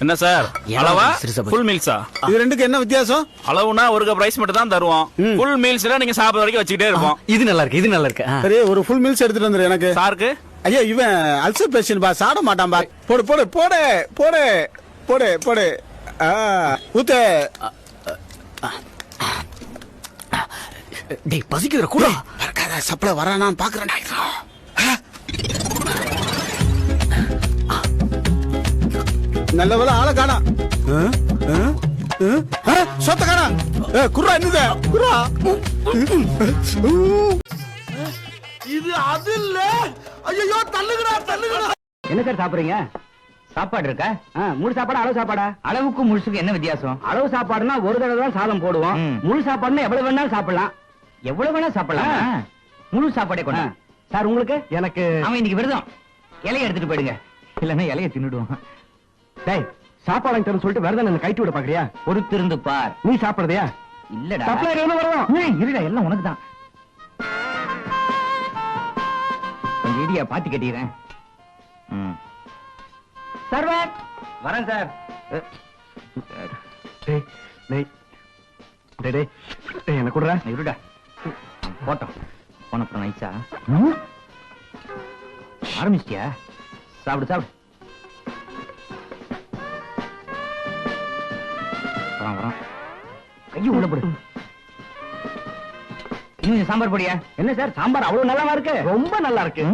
என்ன சார் அளவா ஃபுல் மீல்ஸா? இது ரெண்டுக்கு என்ன வித்தியாசம்? அளவுனா ஒரு கப் ரைஸ் மட்டும் தான் தருவோம். ஃபுல் மீல்ஸ்ல நீங்க சாப்பிட வரைக்கும் வச்சுக்கிட்டே இருப்போம். இது நல்லா இருக்கு, இது நல்லா இருக்கு. சரி, ஒரு ஃபுல் மீல்ஸ் எடுத்துட்டு வந்துரு எனக்கு. சாருக்கு ஐயா, இவன் அல்சர் பேஷண்ட் பா, சாப்பிட மாட்டான் பா. போடு போடு போடு போடு போடு போடு. ஊத்து. டேய் பசிக்குதுற கூட. வரக்காத சப்ளை வரானான்னு பாக்குறேன்டா. நல்ல வேலை ஆளை காணா. சொத்த காணா. குர்ரா என்னது குர்ரா? இது அது இல்ல. ஐயோ தள்ளுங்கடா தள்ளுங்கடா. என்ன சார் சாப்பிடுறீங்க? சாப்பாடு இருக்கா? முழு சாப்பாடு அளவு சாப்பாடா? அளவுக்கு முழுசுக்கு என்ன வித்தியாசம்? அளவு சாப்பாடுனா ஒரு தடவை தான் சாதம் போடுவோம். முழு சாப்பாடுனா எவ்வளவு வேணாலும் சாப்பிடலாம். எவ்வளவு வேணா சாப்பிடலாம். முழு சாப்பாடே கொண்டா. சார் உங்களுக்கு? எனக்கு அவன் இன்னைக்கு விரதம். இலைய எடுத்துட்டு போயிடுங்க, இல்லன்னா இலைய தின்னுடுவான். டேய், சாப்பாடு வாங்கிட்டு சொல்லிட்டு விரதம் என்ன கைட்டு விட பாக்குறியா? பொறுத்திருந்து பார். நீ சாப்பிடுறதையா? இல்லடா, சப்ளையர் என்ன வரணும்? இருடா, எல்லாம் உனக்கு தான். கொஞ்சம் இடியா பாத்தி கட்டிக்கிறேன். சர்வர் வரேன் சார். டேய் டேய் டேய் டேய் டேய் என்ன குடுறா? இருடா, போட்டோம் போனப்புறம் நைஸா ஆரம்பிச்சிட்டியா? சாப்பிடு சாப்பிடு. வரான் கையும் உள்ள போடு. இன்னும் சாம்பார் பொடியா? என்ன சார் சாம்பார் அவ்வளவு நல்லாவா இருக்கு? ரொம்ப நல்லா இருக்கு.